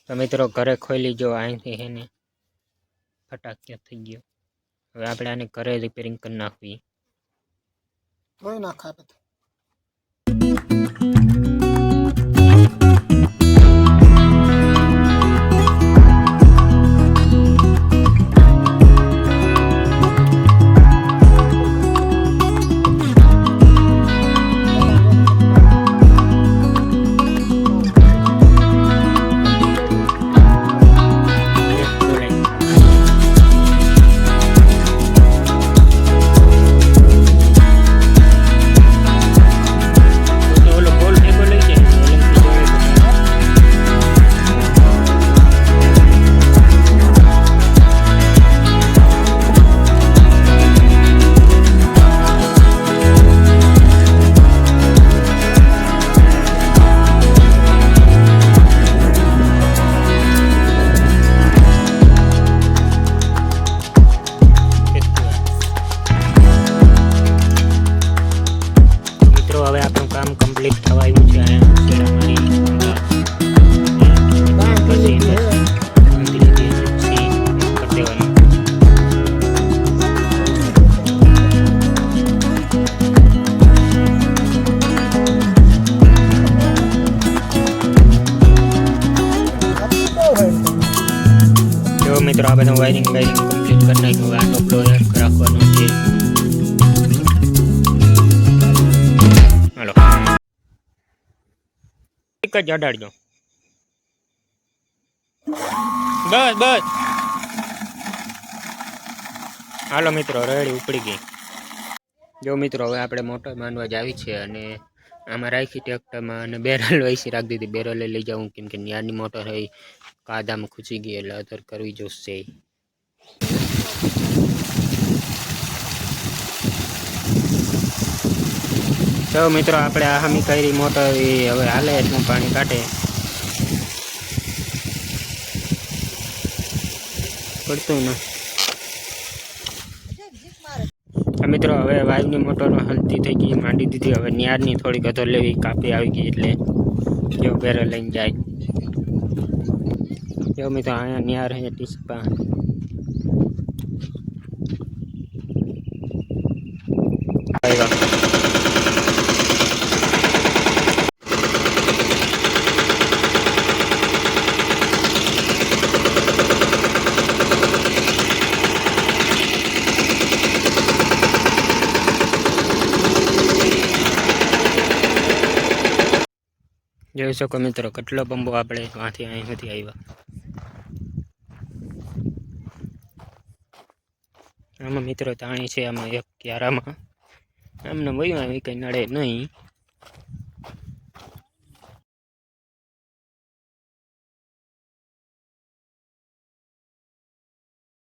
તો મિત્રો ઘરે ખોલી જો અહીંથી હેને ફટાક્યા થઈ ગયો। હવે આપણે આને ઘરે રિપેરિંગ કરી નાખવી। ધોઈ નાખા બધું। હવે આપણું કામ કમ્પ્લીટ થવા આવ્યું છે। જો મિત્રો આ બધું વાયરિંગ કમ્પ્લીટ કરી નાખ્યું। આ ટોપલો રાખવાનો છે। એક જ અડાડજો બસ હાલો મિત્રો રેડી ઉપડી ગઈ। જો મિત્રો હવે આપણે મોટર માંડવા જ આવી છે અને આમાં રાખી ટ્રેક્ટરમાં અને બેરલ વૈસી રાખી દીધી। બેરલે લઈ જાઉં કેમ કે ન્યારની મોટર હોય કાદામાં ખૂચી ગઈ એટલે અધર કરવી જોશે। તો મિત્રો આપણે આ હમી કરી મોટર હવે હાલે એટલું પાણી કાઢે પડતું ને। મિત્રો હવે વાયુની મોટરનો હલતી થઈ ગઈ માંડી દીધી। હવે ન્યારની થોડીક અધર લેવી કાપી આવી ગઈ એટલે જો બેરલ લઈને જાય। જો મિત્રો અહીંયા ન્યાર હે ટીસ્પા જોઈ શકો મિત્રો કેટલો બંબો આપણે વાંથી અહીં સુધી આવ્યા। આમાં મિત્રો તાણી છે આમાં એક ક્યારામાં આમને વયું આવી કંઈ નડે નહીં।